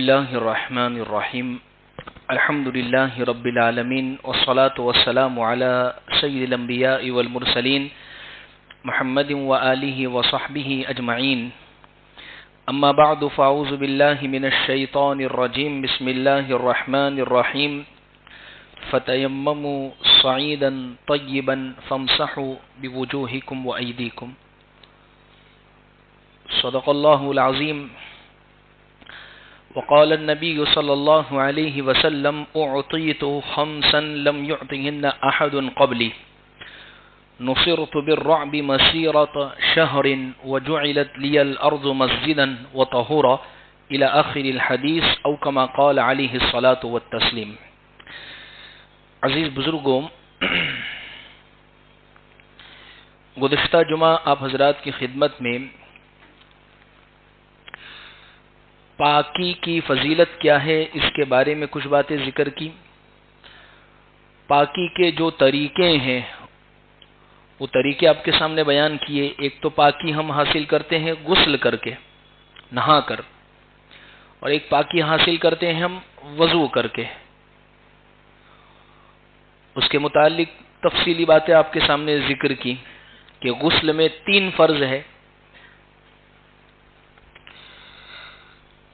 الله الرحمن الرحيم الحمد لله رب العالمين والصلاة والسلام على سيد الأنبياء والمرسلين محمد وآله وصحبه أجمعين أما بعد فأعوذ بالله من الشيطان الرجيم بسم الله الرحمن الرحيم فتيمموا صعيدا طيبا فامسحوا بوجوهكم وأيديكم صدق الله العظيم وقال النبي صلى الله عليه وسلم أعطيت خمسا لم يعطهن أحد قبلي نصرت بالرعب مسيرة شهر وجعلت لي الأرض مسجدا وطهورا إلى آخر الحديث أو كما قال عليه الصلاة والتسليم. عزیز بزرگوں، گزشتہ جمعہ آپ حضرات کی خدمت میں پاکی کی فضیلت کیا ہے اس کے بارے میں کچھ باتیں ذکر کی. پاکی کے جو طریقے ہیں وہ طریقے آپ کے سامنے بیان کیے. ایک تو پاکی ہم حاصل کرتے ہیں غسل کر کے، نہا کر، اور ایک پاکی حاصل کرتے ہیں ہم وضو کر کے. اس کے متعلق تفصیلی باتیں آپ کے سامنے ذکر کی کہ غسل میں 3 فرض ہے: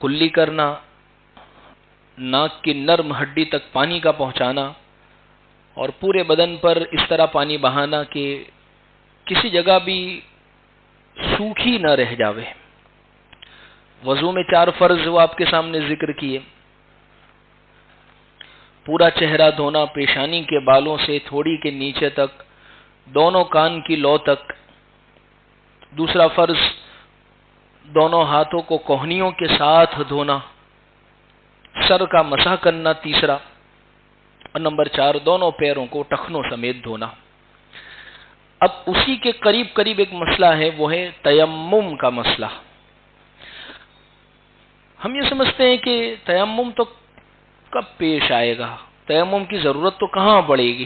کلی کرنا، ناک کی نرم ہڈی تک پانی کا پہنچانا، اور پورے بدن پر اس طرح پانی بہانا کہ کسی جگہ بھی سوکھی نہ رہ جاوے. وضو میں 4 فرض وہ آپ کے سامنے ذکر کیے: پورا چہرہ دھونا، پیشانی کے بالوں سے تھوڑی کے نیچے تک، دونوں کان کی لو تک. دوسرا فرض دونوں ہاتھوں کو کوہنیوں کے ساتھ دھونا، سر کا مسح کرنا تیسرا، اور نمبر 4 دونوں پیروں کو ٹخنوں سمیت دھونا. اب اسی کے قریب قریب ایک مسئلہ ہے، وہ ہے تیمم کا مسئلہ. ہم یہ سمجھتے ہیں کہ تیمم تو کب پیش آئے گا، تیمم کی ضرورت تو کہاں پڑے گی،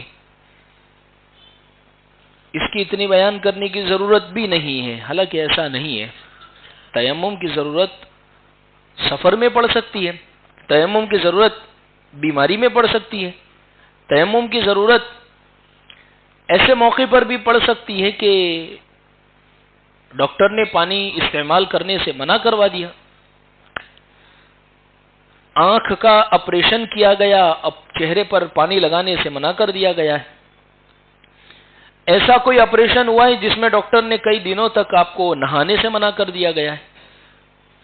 اس کی اتنی بیان کرنے کی ضرورت بھی نہیں ہے. حالانکہ ایسا نہیں ہے. تیمم کی ضرورت سفر میں پڑ سکتی ہے، تیمم کی ضرورت بیماری میں پڑ سکتی ہے، تیمم کی ضرورت ایسے موقع پر بھی پڑ سکتی ہے کہ ڈاکٹر نے پانی استعمال کرنے سے منع کروا دیا. آنکھ کا آپریشن کیا گیا، اب چہرے پر پانی لگانے سے منع کر دیا گیا ہے. ایسا کوئی آپریشن ہوا ہے جس میں ڈاکٹر نے کئی دنوں تک آپ کو نہانے سے منع کر دیا گیا ہے.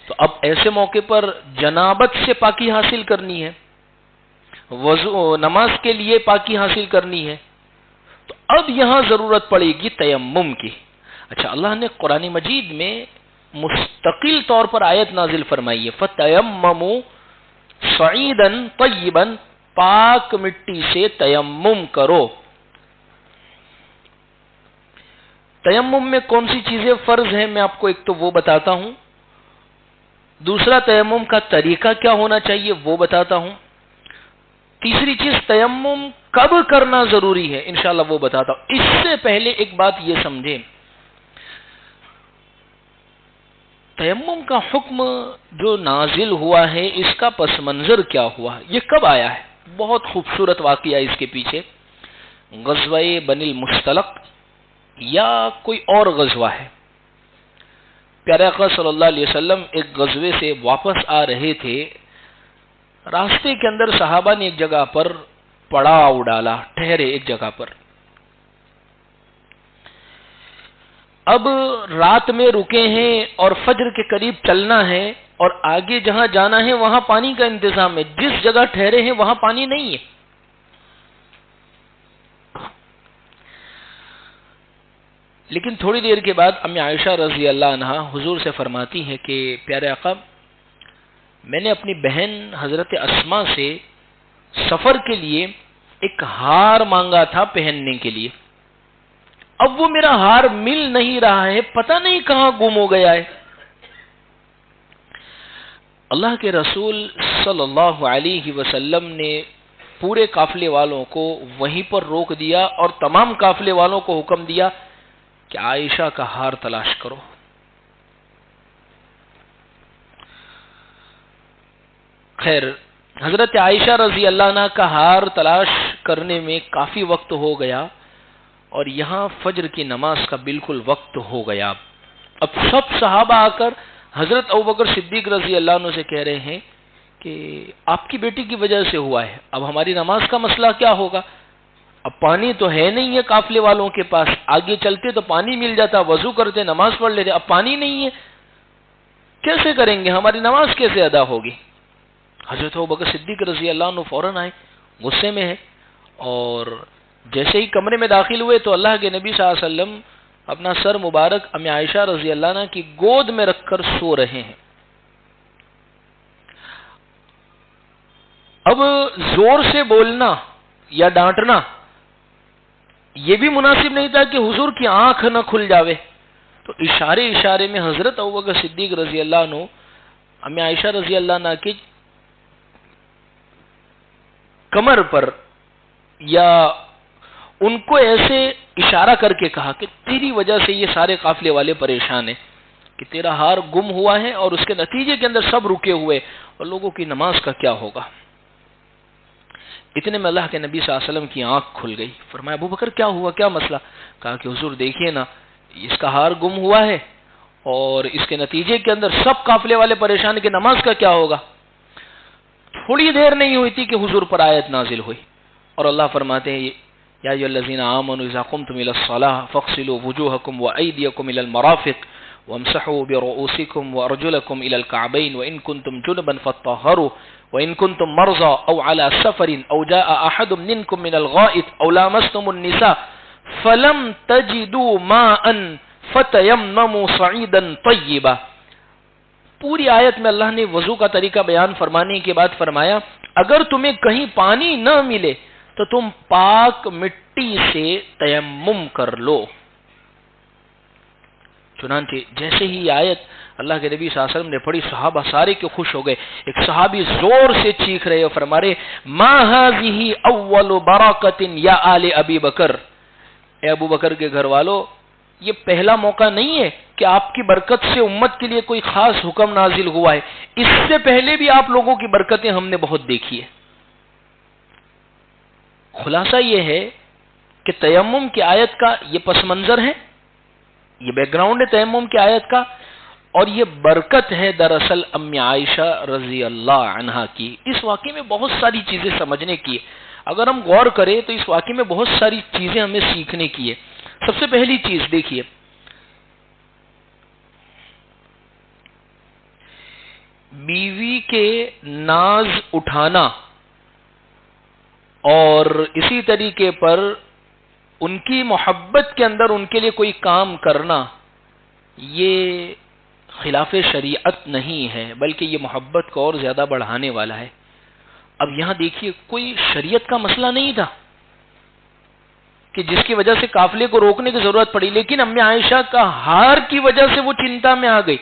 تو اب ایسے موقع پر جنابت سے پاکی حاصل کرنی ہے، وضو نماز کے لیے پاکی حاصل کرنی ہے. تو اب یہاں ضرورت پڑے گی تیمم کی. اچھا، اللہ نے قرآن مجید میں مستقل طور پر آیت نازل فرمائی ہے، فَتَيَمَّمُوا صَعِيدًا طَيِّبًا، پاک مٹی سے تیمم کرو. تیمم میں کون سی چیزیں فرض ہیں میں آپ کو ایک تو وہ بتاتا ہوں، دوسرا تیمم کا طریقہ کیا ہونا چاہیے وہ بتاتا ہوں، تیسری چیز تیمم کب کرنا ضروری ہے انشاءاللہ وہ بتاتا ہوں. اس سے پہلے ایک بات یہ سمجھیں، تیمم کا حکم جو نازل ہوا ہے اس کا پس منظر کیا ہوا، یہ کب آیا ہے؟ بہت خوبصورت واقعہ اس کے پیچھے. غزوہ بنی المصطلق یا کوئی اور غزوہ ہے. پیارے آقا صلی اللہ علیہ وسلم ایک غزوے سے واپس آ رہے تھے. راستے کے اندر صحابہ نے ایک جگہ پر پڑاؤ ڈالا، ٹھہرے ایک جگہ پر. اب رات میں رکے ہیں اور فجر کے قریب چلنا ہے، اور آگے جہاں جانا ہے وہاں پانی کا انتظام ہے. جس جگہ ٹھہرے ہیں وہاں پانی نہیں ہے. لیکن تھوڑی دیر کے بعد امی عائشہ رضی اللہ عنہا حضور سے فرماتی ہے کہ پیارے آقا، میں نے اپنی بہن حضرت اسماء سے سفر کے لیے ایک ہار مانگا تھا پہننے کے لیے. اب وہ میرا ہار مل نہیں رہا ہے، پتہ نہیں کہاں گم ہو گیا ہے. اللہ کے رسول صلی اللہ علیہ وسلم نے پورے قافلے والوں کو وہیں پر روک دیا اور تمام قافلے والوں کو حکم دیا کہ عائشہ کا ہار تلاش کرو. خیر، حضرت عائشہ رضی اللہ عنہ کا ہار تلاش کرنے میں کافی وقت ہو گیا اور یہاں فجر کی نماز کا بالکل وقت ہو گیا۔ اب سب صحابہ آ کر حضرت ابوبکر صدیق رضی اللہ عنہ سے کہہ رہے ہیں کہ آپ کی بیٹی کی وجہ سے ہوا ہے، اب ہماری نماز کا مسئلہ کیا ہوگا؟ اب پانی تو ہے نہیں ہے قافلے والوں کے پاس، آگے چلتے تو پانی مل جاتا، وضو کرتے نماز پڑھ لیتے، اب پانی نہیں ہے، کیسے کریں گے؟ ہماری نماز کیسے ادا ہوگی؟ حضرت ابوبکر صدیق رضی اللہ عنہ فوراً آئے، غصے میں ہے، اور جیسے ہی کمرے میں داخل ہوئے تو اللہ کے نبی صلی اللہ علیہ وسلم اپنا سر مبارک امی عائشہ رضی اللہ عنہ کی گود میں رکھ کر سو رہے ہیں۔ اب زور سے بولنا یا ڈانٹنا یہ بھی مناسب نہیں تھا کہ حضور کی آنکھ نہ کھل جاوے، تو اشارے میں حضرت ابوبکر صدیق رضی اللہ عنہ امی عائشہ رضی اللہ عنہ کی کمر پر یا ان کو ایسے اشارہ کر کے کہا کہ تیری وجہ سے یہ سارے قافلے والے پریشان ہیں، کہ تیرا ہار گم ہوا ہے اور اس کے نتیجے کے اندر سب رکے ہوئے اور لوگوں کی نماز کا کیا ہوگا؟ اتنے میں اللہ کے نبی صلی اللہ علیہ وسلم کی آنکھ کھل گئی۔ فرمایا ابو بکر کیا ہوا، کیا مسئلہ؟ کہا کہ حضور دیکھیے نا، اس کا ہار گم ہوا ہے اور اس کے نتیجے کے اندر سب قافلے والے پریشان کہ نماز کا کیا ہوگا؟ تھوڑی دیر نہیں ہوئی تھی کہ حضور پر آیت نازل ہوئی اور اللہ فرماتے ہیں یا ایھا الذین آمنوا اذا قمتم الى الصلاة فاغسلوا وجوهکم وایدیکم الى المرافق وامسحوا برؤوسکم وارجلکم الى الكعبین وان کنتم جنبا فاطہروا وان کنتم مرضى او على سفر او جاء احد منکم من الغائط او لامستم النساء فلم تجدوا ماء فتیمموا صعیدا طیبا۔ پوری آیت میں اللہ نے وضو کا طریقہ بیان فرمانے کے بعد فرمایا اگر تمہیں کہیں پانی نہ ملے تو تم پاک مٹی سے تیمم کر لو۔ چنانچہ جیسے ہی آیت اللہ کے نبی صلی اللہ علیہ وسلم نے پڑھی، صحابہ سارے کے خوش ہو گئے۔ ایک صحابی زور سے چیخ رہے اور فرما رہے ما هذه اول برکۃ یا آل ابی بکر، اے ابو بکر کے گھر والو، یہ پہلا موقع نہیں ہے کہ آپ کی برکت سے امت کے لیے کوئی خاص حکم نازل ہوا ہے، اس سے پہلے بھی آپ لوگوں کی برکتیں ہم نے بہت دیکھی ہے۔ خلاصہ یہ ہے کہ تیمم کی آیت کا یہ پس منظر ہے، یہ بیک گراؤنڈ ہے تیمم کی آیت کا، اور یہ برکت ہے دراصل امی عائشہ رضی اللہ عنہا کی۔ اس واقعے میں بہت ساری چیزیں سمجھنے کی ہے، اگر ہم غور کریں تو اس واقعے میں بہت ساری چیزیں ہمیں سیکھنے کی ہے۔ سب سے پہلی چیز دیکھیے، بیوی کے ناز اٹھانا اور اسی طریقے پر ان کی محبت کے اندر ان کے لیے کوئی کام کرنا یہ خلاف شریعت نہیں ہے، بلکہ یہ محبت کو اور زیادہ بڑھانے والا ہے۔ اب یہاں دیکھیے کوئی شریعت کا مسئلہ نہیں تھا کہ جس کی وجہ سے قافلے کو روکنے کی ضرورت پڑی، لیکن امی عائشہ کا ہار کی وجہ سے وہ چنتا میں آ گئی،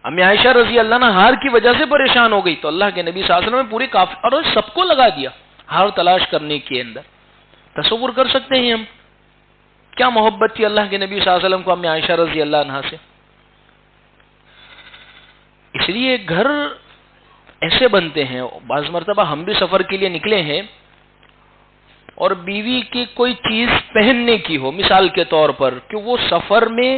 امی عائشہ رضی اللہ عنہ ہار کی وجہ سے پریشان ہو گئی، تو اللہ کے نبی صلی اللہ علیہ وسلم نے پورے قافلے اور سب کو لگا دیا ہار تلاش کرنے کے اندر۔ تصور کر سکتے ہیں ہم کیا محبت تھی اللہ کے نبی صلی اللہ علیہ وسلم کو امی عائشہ رضی اللہ عنہ سے۔ اس لیے گھر ایسے بنتے ہیں، بعض مرتبہ ہم بھی سفر کے لیے نکلے ہیں اور بیوی کی کوئی چیز پہننے کی ہو، مثال کے طور پر کہ وہ سفر میں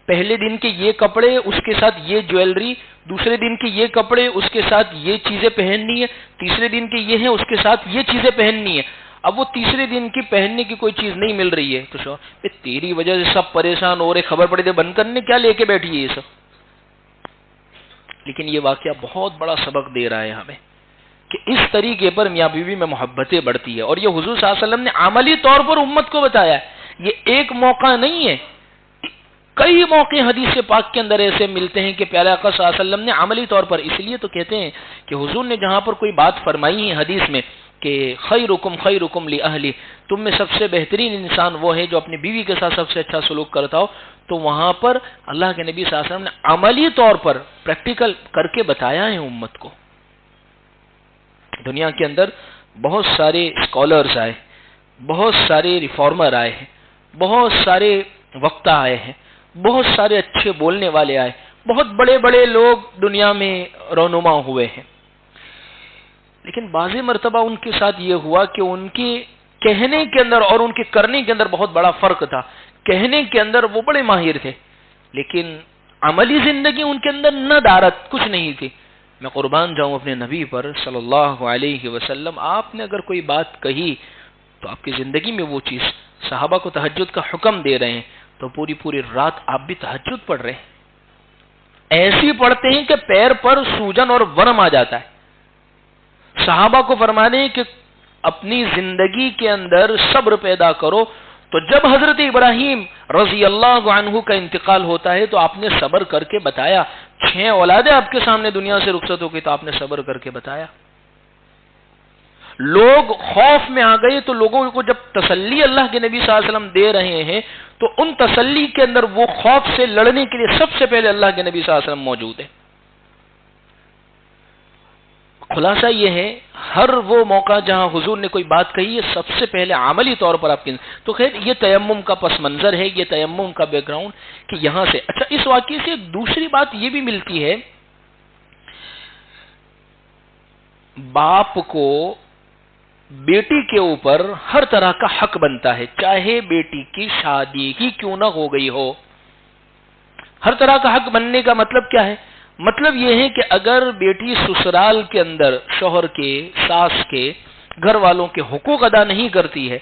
پہلے دن کے یہ کپڑے اس کے ساتھ یہ جویلری، دوسرے دن کے یہ کپڑے اس کے ساتھ یہ چیزیں پہننی ہے، تیسرے دن کے یہ ہیں اس کے ساتھ یہ چیزیں پہننی ہے، اب وہ تیسرے دن کی پہننے کی کوئی چیز نہیں مل رہی ہے تو شوہر تیری وجہ سے سب پریشان ہو رہے، خبر پڑی تھے بند کرنے کیا لے کے بیٹھی ہے یہ سب۔ لیکن یہ واقعہ بہت بڑا سبق دے رہا ہے ہمیں کہ اس طریقے پر میاں بیوی میں محبتیں بڑھتی ہے، اور یہ حضور صلی اللہ علیہ وسلم نے عملی طور پر امت کو بتایا ہے۔ یہ ایک موقع نہیں ہے، کئی موقع حدیث پاک کے اندر ایسے ملتے ہیں کہ پیارے آقا صلی اللہ علیہ وسلم نے عملی طور پر، اس لیے تو کہتے ہیں کہ حضور نے جہاں پر کوئی بات فرمائی ہے حدیث میں کہ خیرکم خیرکم لأہلی، تم میں سب سے بہترین انسان وہ ہے جو اپنی بیوی کے ساتھ سب سے اچھا سلوک کرتا ہو، تو وہاں پر اللہ کے نبی صلی اللہ علیہ وسلم نے عملی طور پر پریکٹیکل کر کے بتایا ہے امت کو۔ دنیا کے اندر بہت سارے اسکالرز آئے، بہت سارے ریفارمر آئے ہیں، بہت سارے وقتہ آئے ہیں، بہت سارے اچھے بولنے والے آئے، بہت بڑے بڑے لوگ دنیا میں رونما ہوئے ہیں، لیکن بعض مرتبہ ان کے ساتھ یہ ہوا کہ ان کے کہنے کے اندر اور ان کے کرنے کے اندر بہت بڑا فرق تھا. کہنے کے اندر وہ بڑے ماہر تھے، لیکن عملی زندگی ان کے اندر نہ دارت، کچھ نہیں تھی. میں قربان جاؤں اپنے نبی پر صلی اللہ علیہ وسلم، آپ نے اگر کوئی بات کہی تو آپ کی زندگی میں وہ چیز، صحابہ کو تہجد کا حکم دے رہے ہیں تو پوری پوری رات آپ بھی تہجد پڑھ رہے ہیں، ایسی پڑھتے ہیں کہ پیر پر سوجن اور ورم آ جاتا ہے. صحابہ کو فرمانے ہیں کہ اپنی زندگی کے اندر صبر پیدا کرو. تو جب حضرت ابراہیم رضی اللہ عنہ کا انتقال ہوتا ہے تو آپ نے صبر کر کے بتایا. 6 اولادیں آپ کے سامنے دنیا سے رخصت ہو گئی تو آپ نے صبر کر کے بتایا. لوگ خوف میں آ گئے تو لوگوں کو جب تسلی اللہ کے نبی صلی اللہ علیہ وسلم دے رہے ہیں تو ان تسلی کے اندر وہ خوف سے لڑنے کے لیے سب سے پہلے اللہ کے نبی صلی اللہ علیہ وسلم موجود ہے. خلاصہ یہ ہے، ہر وہ موقع جہاں حضور نے کوئی بات کہی ہے سب سے پہلے عملی طور پر آپ کی. تو خیر یہ تیمم کا پس منظر ہے، یہ تیمم کا بیک گراؤنڈ کہ یہاں سے. اچھا، اس واقعے سے دوسری بات یہ بھی ملتی ہے، باپ کو بیٹی کے اوپر ہر طرح کا حق بنتا ہے، چاہے بیٹی کی شادی ہی کیوں نہ ہو گئی ہو. ہر طرح کا حق بننے کا مطلب کیا ہے؟ مطلب یہ ہے کہ اگر بیٹی سسرال کے اندر شوہر کے، ساس کے، گھر والوں کے حقوق ادا نہیں کرتی ہے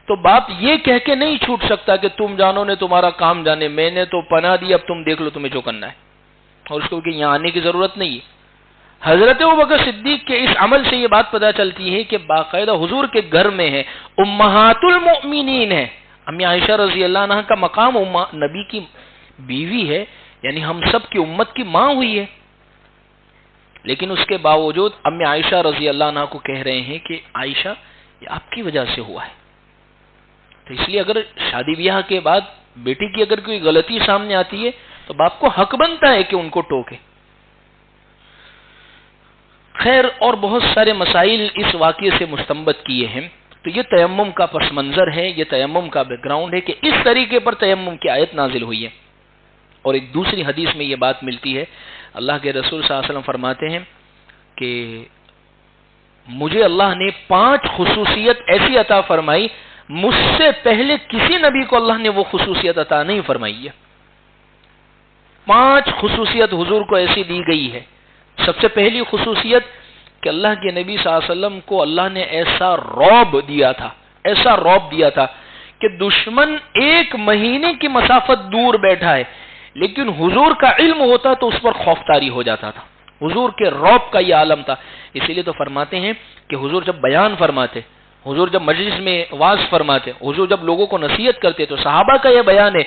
تو باپ یہ کہہ کے نہیں چھوٹ سکتا کہ تم جانو نے تمہارا کام جانے، میں نے تو پناہ دی، اب تم دیکھ لو تمہیں جو کرنا ہے، اور اس کو کہ یہاں آنے کی ضرورت نہیں ہے. حضرت ابوبکر صدیق کے اس عمل سے یہ بات پتہ چلتی ہے کہ باقاعدہ حضور کے گھر میں ہے، امہات المؤمنین ہے. امی عائشہ رضی اللہ عنہ کا مقام نبی کی بیوی ہے، یعنی ہم سب کی امت کی ماں ہوئی ہے. لیکن اس کے باوجود امی عائشہ رضی اللہ عنہ کو کہہ رہے ہیں کہ عائشہ یہ آپ کی وجہ سے ہوا ہے. تو اس لیے اگر شادی بیاہ کے بعد بیٹی کی اگر کوئی غلطی سامنے آتی ہے تو باپ کو حق بنتا ہے کہ ان کو ٹوکے. خیر اور بہت سارے مسائل اس واقعے سے مستنبط کیے ہیں. تو یہ تیمم کا پس منظر ہے، یہ تیمم کا بیک گراؤنڈ ہے کہ اس طریقے پر تیمم کی آیت نازل ہوئی ہے. اور ایک دوسری حدیث میں یہ بات ملتی ہے، اللہ کے رسول صلی اللہ علیہ وسلم فرماتے ہیں کہ مجھے اللہ نے 5 خصوصیت ایسی عطا فرمائی، مجھ سے پہلے کسی نبی کو اللہ نے وہ خصوصیت عطا نہیں فرمائی ہے. 5 خصوصیت حضور کو ایسی دی گئی ہے. سب سے پہلی خصوصیت کہ اللہ کے نبی صلی اللہ علیہ وسلم کو اللہ نے ایسا رعب دیا تھا، ایسا رعب دیا تھا کہ دشمن 1 مہینے کی مسافت دور بیٹھا ہے لیکن حضور کا علم ہوتا تو اس پر خوف طاری ہو جاتا تھا. حضور کے رعب کا یہ عالم تھا. اسی لیے تو فرماتے ہیں کہ حضور جب بیان فرماتے، حضور جب مجلس میں واعظ فرماتے، حضور جب لوگوں کو نصیحت کرتے تو صحابہ کا یہ بیان ہے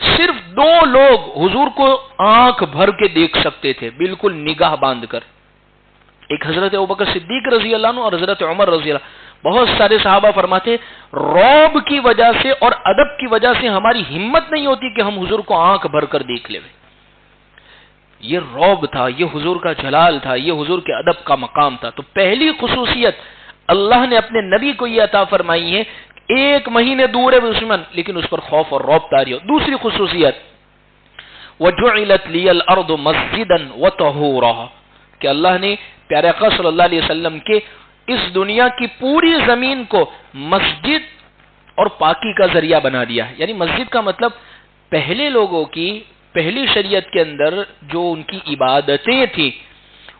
صرف 2 لوگ حضور کو آنکھ بھر کے دیکھ سکتے تھے، بالکل نگاہ باندھ کر. ایک حضرت ابوبکر صدیق رضی اللہ عنہ اور حضرت عمر رضی اللہ. بہت سارے صحابہ فرماتے رعب کی وجہ سے اور ادب کی وجہ سے ہماری ہمت نہیں ہوتی کہ ہم حضور کو آنکھ بھر کر دیکھ لیں. یہ رعب تھا، یہ حضور کا جلال تھا، یہ حضور کے ادب کا مقام تھا. تو پہلی خصوصیت اللہ نے اپنے نبی کو یہ عطا فرمائی ہے، 1 مہینے دور ہے دشمن لیکن اس پر خوف اور رعب طاری ہو. دوسری خصوصیت وَجُعِلَتْ لِيَ الْأَرْضُ مَسْجِدًا وَطَهُورًا، کہ اللہ نے پیارے آقا صلی اللہ علیہ وسلم کے اس دنیا کی پوری زمین کو مسجد اور پاکی کا ذریعہ بنا دیا. یعنی مسجد کا مطلب پہلے لوگوں کی پہلی شریعت کے اندر جو ان کی عبادتیں تھیں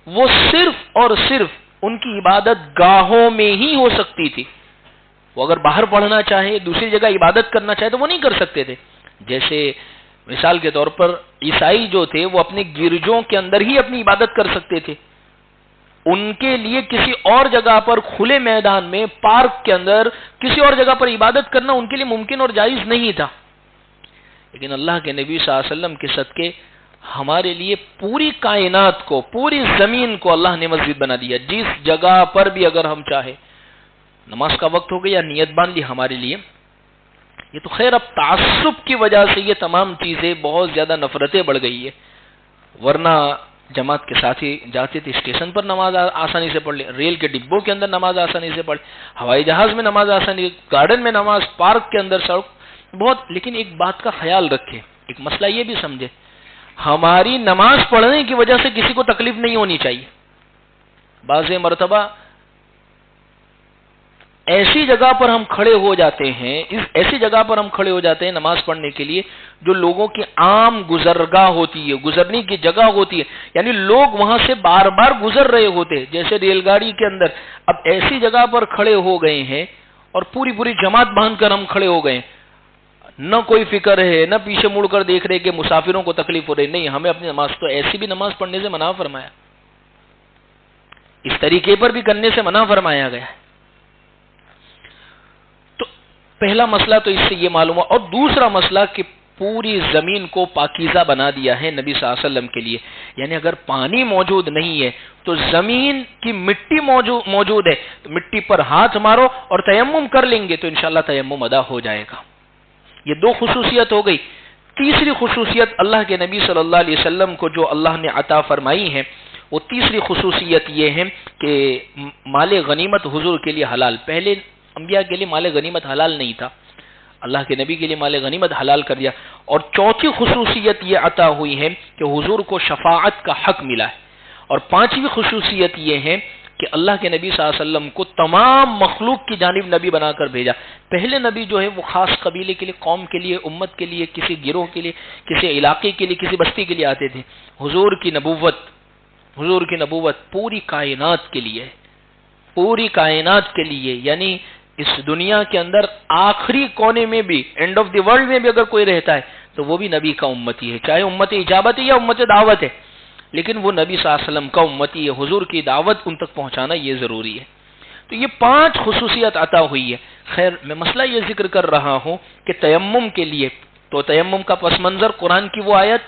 وہ صرف اور صرف ان کی عبادت گاہوں میں ہی ہو سکتی تھی. وہ اگر باہر پڑھنا چاہے، دوسری جگہ عبادت کرنا چاہے تو وہ نہیں کر سکتے تھے. جیسے مثال کے طور پر عیسائی جو تھے وہ اپنے گرجوں کے اندر ہی اپنی عبادت کر سکتے تھے. ان کے لیے کسی اور جگہ پر کھلے میدان میں، پارک کے اندر کسی اور جگہ پر عبادت کرنا ان کے لیے ممکن اور جائز نہیں تھا. لیکن اللہ کے نبی صلی اللہ علیہ وسلم کے صدقے ہمارے لیے پوری کائنات کو، پوری زمین کو اللہ نے مسجد بنا دیا. جس جگہ پر بھی اگر ہم چاہے، نماز کا وقت ہو گیا نیت باندھ لی ہمارے لیے. یہ تو خیر اب تعصب کی وجہ سے یہ تمام چیزیں بہت زیادہ نفرتیں بڑھ گئی ہے، ورنہ جماعت کے ساتھ ہی جاتے تھے، اسٹیشن پر نماز آسانی سے پڑھ لیں، ریل کے ڈبوں کے اندر نماز آسانی سے پڑھ، ہوائی جہاز میں نماز آسانی، گارڈن میں نماز، پارک کے اندر، سڑک بہت. لیکن ایک بات کا خیال رکھے، ایک مسئلہ یہ بھی سمجھے، ہماری نماز پڑھنے کی وجہ سے کسی کو تکلیف نہیں ہونی چاہیے. بعض مرتبہ ایسی جگہ پر ہم کھڑے ہو جاتے ہیں، ایسی جگہ پر ہم کھڑے ہو جاتے ہیں نماز پڑھنے کے لیے جو لوگوں کی عام گزرگاہ ہوتی ہے، گزرنے کی جگہ ہوتی ہے، یعنی لوگ وہاں سے بار بار گزر رہے ہوتے، جیسے ریل گاڑی کے اندر۔ اب ایسی جگہ پر کھڑے ہو گئے ہیں اور پوری پوری جماعت باندھ کر ہم کھڑے ہو گئے، نہ کوئی فکر ہے، نہ پیچھے مڑ کر دیکھ رہے کہ مسافروں کو تکلیف ہو رہی، نہیں، ہمیں اپنی نماز، تو ایسی بھی نماز پڑھنے سے منع فرمایا، اس طریقے پر بھی کرنے سے منع فرمایا گیا ہے۔ تو پہلا مسئلہ تو اس سے یہ معلوم ہوا، اور دوسرا مسئلہ کہ پوری زمین کو پاکیزہ بنا دیا ہے نبی صلی اللہ علیہ وسلم کے لیے، یعنی اگر پانی موجود نہیں ہے تو زمین کی مٹی موجود ہے، تو مٹی پر ہاتھ مارو اور تیمم کر لیں گے تو انشاءاللہ تیمم ادا ہو جائے گا۔ یہ دو خصوصیت ہو گئی۔ تیسری خصوصیت اللہ کے نبی صلی اللہ علیہ وسلم کو جو اللہ نے عطا فرمائی ہے، وہ تیسری خصوصیت یہ ہے کہ مال غنیمت حضور کے لیے حلال، پہلے انبیاء کے لیے مال غنیمت حلال نہیں تھا، اللہ کے نبی کے لیے مال غنیمت حلال کر دیا۔ اور چوتھی خصوصیت یہ عطا ہوئی ہے کہ حضور کو شفاعت کا حق ملا ہے۔ اور پانچویں خصوصیت یہ ہے کہ اللہ کے نبی صلی اللہ علیہ وسلم کو تمام مخلوق کی جانب نبی بنا کر بھیجا۔ پہلے نبی جو ہے وہ خاص قبیلے کے لیے، قوم کے لیے، امت کے لیے، کسی گروہ کے لیے، کسی علاقے کے لیے، کسی بستی کے لیے آتے تھے۔ حضور کی نبوت پوری کائنات کے لیے، پوری کائنات کے لیے، یعنی اس دنیا کے اندر آخری کونے میں بھی، اینڈ آف دی ورلڈ میں بھی اگر کوئی رہتا ہے تو وہ بھی نبی کا امتی ہے، چاہے امت اجابت ہے یا امت دعوت ہے، لیکن وہ نبی صلی اللہ علیہ وسلم کا امتی ہے۔ حضور کی دعوت ان تک پہنچانا یہ ضروری ہے۔ تو یہ 5 خصوصیت عطا ہوئی ہے۔ خیر، میں مسئلہ یہ ذکر کر رہا ہوں کہ تیمم کے لیے، تو تیمم کا پس منظر قرآن کی وہ آیت،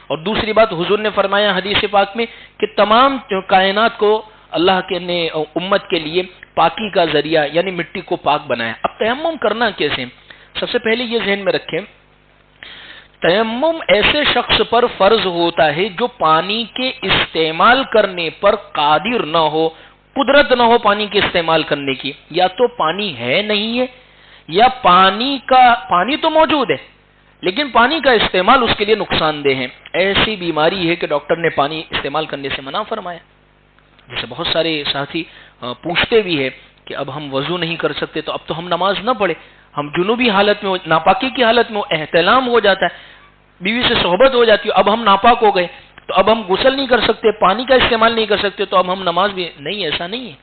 اور دوسری بات حضور نے فرمایا حدیث پاک میں کہ تمام کائنات کو اللہ کے نے امت کے لیے پاکی کا ذریعہ یعنی مٹی کو پاک بنایا۔ اب تیمم کرنا کیسے؟ سب سے پہلے یہ ذہن میں رکھیں، تیمم ایسے شخص پر فرض ہوتا ہے جو پانی کے استعمال کرنے پر قادر نہ ہو، قدرت نہ ہو پانی کے استعمال کرنے کی، یا تو پانی ہے نہیں ہے، یا پانی تو موجود ہے لیکن پانی کا استعمال اس کے لیے نقصان دہ ہے۔ ایسی بیماری ہے کہ ڈاکٹر نے پانی استعمال کرنے سے منع فرمایا۔ جیسے بہت سارے ساتھی پوچھتے بھی ہے کہ اب ہم وضو نہیں کر سکتے تو اب تو ہم نماز نہ پڑھے، ہم جنوبی حالت میں، ناپاکی کی حالت میں، احتلام ہو جاتا ہے، بیوی سے صحبت ہو جاتی ہے، اب ہم ناپاک ہو گئے تو اب ہم غسل نہیں کر سکتے، پانی کا استعمال نہیں کر سکتے، تو اب ہم نماز بھی نہیں۔ ایسا نہیں ہے،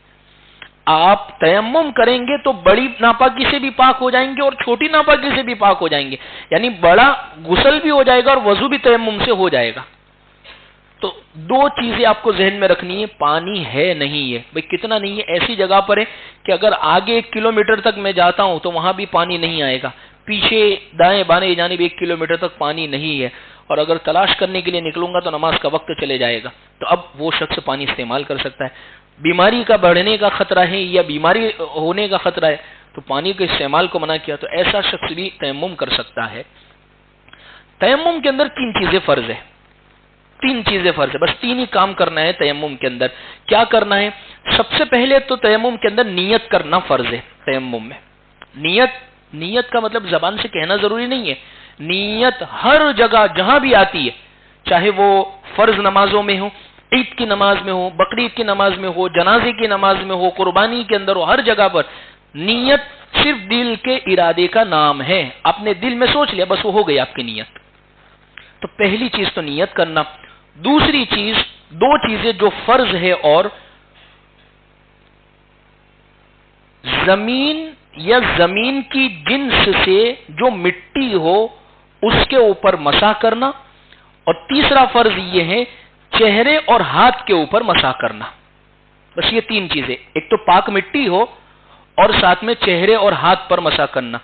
آپ تیمم کریں گے تو بڑی ناپاکی سے بھی پاک ہو جائیں گے اور چھوٹی ناپاکی سے بھی پاک ہو جائیں گے، یعنی بڑا غسل بھی ہو جائے گا اور وضو بھی تیمم سے ہو جائے گا۔ تو 2 چیزیں آپ کو ذہن میں رکھنی ہے، پانی ہے نہیں ہے، بھئی کتنا نہیں ہے، ایسی جگہ پر ہے کہ اگر آگے 1 کلومیٹر تک میں جاتا ہوں تو وہاں بھی پانی نہیں آئے گا، پیچھے دائیں بائیں جانب 1 کلومیٹر تک پانی نہیں ہے، اور اگر تلاش کرنے کے لیے نکلوں گا تو نماز کا وقت چلے جائے گا، تو اب وہ شخص پانی استعمال کر سکتا ہے۔ بیماری کا بڑھنے کا خطرہ ہے یا بیماری ہونے کا خطرہ ہے تو پانی کے استعمال کو منع کیا، تو ایسا شخص بھی تیمم کر سکتا ہے۔ تیمم کے اندر 3 چیزیں فرض ہے، 3 چیزیں فرض ہے، بس 3 ہی کام کرنا ہے تیمم کے اندر۔ کیا کرنا ہے؟ سب سے پہلے تو تیمم کے اندر نیت کرنا فرض ہے۔ تیمم میں نیت کا مطلب زبان سے کہنا ضروری نہیں ہے، نیت ہر جگہ جہاں بھی آتی ہے، چاہے وہ فرض نمازوں میں ہو، عید کی نماز میں ہو، بقرعید کی نماز میں ہو، جنازے کی نماز میں ہو، قربانی کے اندر ہو، ہر جگہ پر نیت صرف دل کے ارادے کا نام ہے۔ آپ نے دل میں سوچ لیا، بس وہ ہو گئی آپ کی نیت۔ تو پہلی چیز تو نیت کرنا۔ دوسری چیز، 2 چیزیں جو فرض ہے، اور زمین یا زمین کی جنس سے جو مٹی ہو اس کے اوپر مسح کرنا، اور تیسرا فرض یہ ہے چہرے اور ہاتھ کے اوپر مسح کرنا۔ بس یہ 3 چیزیں، ایک تو پاک مٹی ہو اور ساتھ میں چہرے اور ہاتھ پر مسح کرنا۔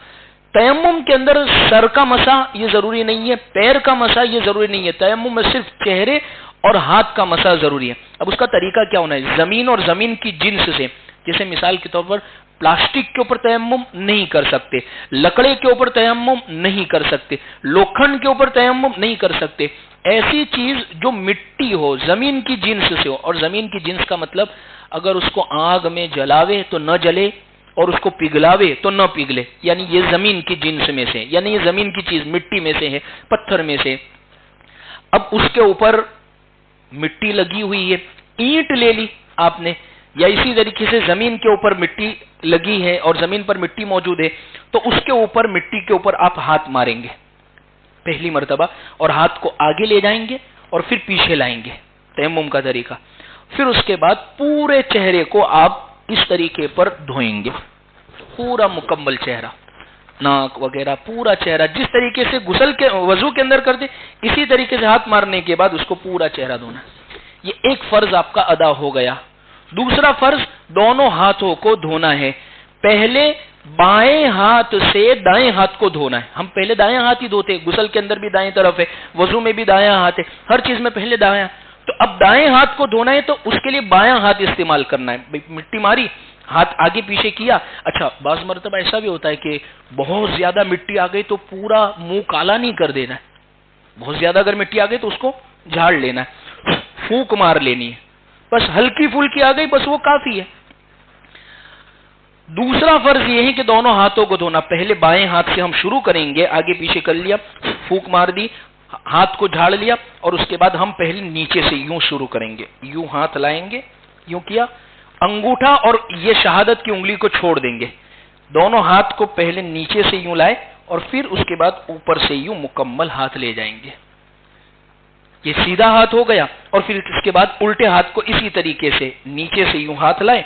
تیمم کے اندر سر کا مسح یہ ضروری نہیں ہے، پیر کا مسح یہ ضروری نہیں ہے، تیمم میں صرف چہرے اور ہاتھ کا مسح ضروری ہے۔ اب اس کا طریقہ کیا ہونا ہے؟ زمین اور زمین کی جنس سے، جیسے مثال کے طور پر پلاسٹک کے اوپر تیمم نہیں کر سکتے، لکڑے کے اوپر تیمم نہیں کر سکتے، لوکھنڈ کے اوپر تیمم نہیں کر سکتے، ایسی چیز جو مٹی ہو، زمین کی جنس سے ہو۔ اور زمین کی جنس کا مطلب اگر اس کو آگ میں جلاوے تو نہ جلے اور اس کو پگھلاوے تو نہ پگھلے، یعنی یہ زمین کی جنس میں سے، یعنی یہ زمین کی چیز مٹی میں سے ہے، پتھر میں سے۔ اب اس کے اوپر مٹی لگی ہوئی ہے، اینٹ لے لی آپ نے، یا اسی طریقے سے زمین کے اوپر مٹی لگی ہے اور زمین پر مٹی موجود ہے تو اس کے اوپر مٹی کے اوپر آپ ہاتھ ماریں گے پہلی مرتبہ، اور ہاتھ کو آگے لے جائیں گے اور پھر پیچھے لائیں گے، تیمم کا طریقہ. پھر اس کے بعد پورے چہرے کو آپ اس طریقے پر دھوئیں گے، پورا مکمل چہرہ، ناک وغیرہ پورا چہرہ، جس طریقے سے غسل کے وضو کے اندر کرتے اسی طریقے سے ہاتھ مارنے کے بعد اس کو پورا چہرہ دھونا. یہ ایک فرض آپ کا ادا ہو گیا. دوسرا فرض دونوں ہاتھوں کو دھونا ہے. پہلے بائیں ہاتھ سے دائیں ہاتھ کو دھونا ہے. ہم پہلے دائیں ہاتھ ہی دھوتے، غسل کے اندر بھی دائیں طرف ہے، وضو میں بھی دائیں ہاتھ ہے، ہر چیز میں پہلے دائیں. تو اب دائیں ہاتھ کو دھونا ہے تو اس کے لیے بایاں ہاتھ استعمال کرنا ہے. مٹی ماری، ہاتھ آگے پیچھے کیا. اچھا بعض مرتبہ ایسا بھی ہوتا ہے کہ بہت زیادہ مٹی آ گئی تو پورا منہ کالا نہیں کر دینا ہے، بہت زیادہ اگر مٹی آ گئی تو اس کو جھاڑ لینا ہے، پھونک مار لینی ہے، بس ہلکی پھلکی آ گئی بس وہ کافی ہے. دوسرا فرض یہ ہے کہ دونوں ہاتھوں کو دھونا. پہلے بائیں ہاتھ سے ہم شروع کریں گے، آگے پیچھے کر لیا، پھونک مار دی، ہاتھ کو جھاڑ لیا، اور اس کے بعد ہم پہلے نیچے سے یوں شروع کریں گے، یوں ہاتھ لائیں گے، یوں کیا، انگوٹھا اور یہ شہادت کی انگلی کو چھوڑ دیں گے. دونوں ہاتھ کو پہلے نیچے سے یوں لائے اور پھر اس کے بعد اوپر سے یوں مکمل ہاتھ لے جائیں گے. یہ سیدھا ہاتھ ہو گیا. اور پھر اس کے بعد الٹے ہاتھ کو اسی طریقے سے نیچے سے یوں ہاتھ لائے،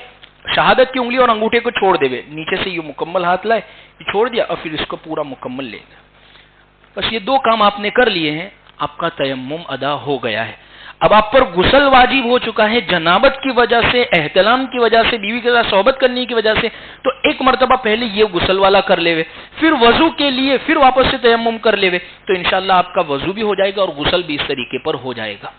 شہادت کی انگلی اور انگوٹھے کو چھوڑ دے، نیچے سے یوں مکمل ہاتھ لائے، چھوڑ دیا، اور پھر اس کو پورا مکمل لے گیا. بس یہ دو کام آپ نے کر لیے ہیں، آپ کا تیمم ادا ہو گیا ہے. اب آپ پر غسل واجب ہو چکا ہے جنابت کی وجہ سے، احتلام کی وجہ سے، بیوی کے ساتھ صحبت کرنے کی وجہ سے. تو ایک مرتبہ پہلے یہ غسل والا کر لے، پھر وضو کے لیے پھر واپس سے تیمم کر لے، تو انشاءاللہ آپ کا وضو بھی ہو جائے گا اور غسل بھی اس طریقے پر ہو جائے گا.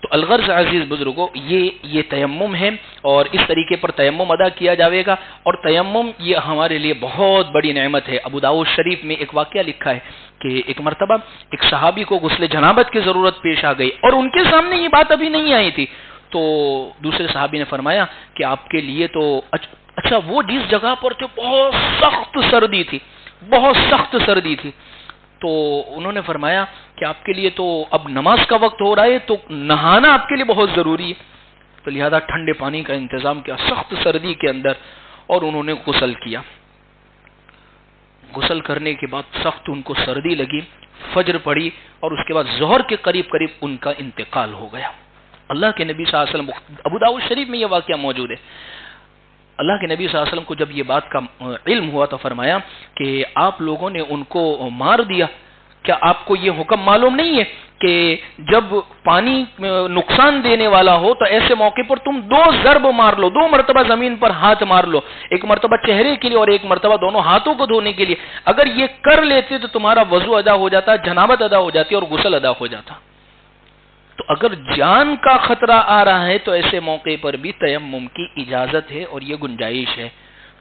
تو الغرض عزیز بزرگوں، یہ تیمم ہے اور اس طریقے پر تیمم ادا کیا جائے گا. اور تیمم یہ ہمارے لیے بہت بڑی نعمت ہے. ابو داؤد شریف میں ایک واقعہ لکھا ہے کہ ایک مرتبہ ایک صحابی کو غسل جنابت کی ضرورت پیش آ گئی اور ان کے سامنے یہ بات ابھی نہیں آئی تھی. تو دوسرے صحابی نے فرمایا کہ آپ کے لیے تو اچھا وہ جس جگہ پر تھے بہت سخت سردی تھی، بہت سخت سردی تھی. تو انہوں نے فرمایا کہ آپ کے لیے تو اب نماز کا وقت ہو رہا ہے تو نہانا آپ کے لیے بہت ضروری ہے. تو لہذا ٹھنڈے پانی کا انتظام کیا سخت سردی کے اندر، اور انہوں نے غسل کیا. غسل کرنے کے بعد سخت ان کو سردی لگی، فجر پڑی اور اس کے بعد ظہر کے قریب قریب ان کا انتقال ہو گیا. اللہ کے نبی صلی اللہ علیہ وسلم، ابو داؤد شریف میں یہ واقعہ موجود ہے. اللہ کے نبی صلی اللہ علیہ وسلم کو جب یہ بات کا علم ہوا تو فرمایا کہ آپ لوگوں نے ان کو مار دیا. کیا آپ کو یہ حکم معلوم نہیں ہے کہ جب پانی نقصان دینے والا ہو تو ایسے موقع پر تم 2 ضرب مار لو، 2 مرتبہ زمین پر ہاتھ مار لو، ایک مرتبہ چہرے کے لیے اور ایک مرتبہ دونوں ہاتھوں کو دھونے کے لیے. اگر یہ کر لیتے تو تمہارا وضو ادا ہو جاتا، جنابت ادا ہو جاتی اور غسل ادا ہو جاتا. تو اگر جان کا خطرہ آ رہا ہے تو ایسے موقع پر بھی تیمم کی اجازت ہے اور یہ گنجائش ہے.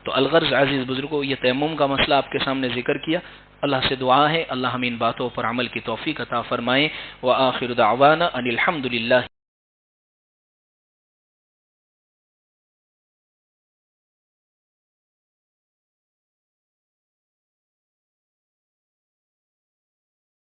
تو الغرض عزیز بزرگوں، یہ تیمم کا مسئلہ آپ کے سامنے ذکر کیا. اللہ سے دعا ہے اللہ ہمیں ان باتوں پر عمل کی توفیق عطا فرمائے. وآخر دعوانا ان الحمد للہ.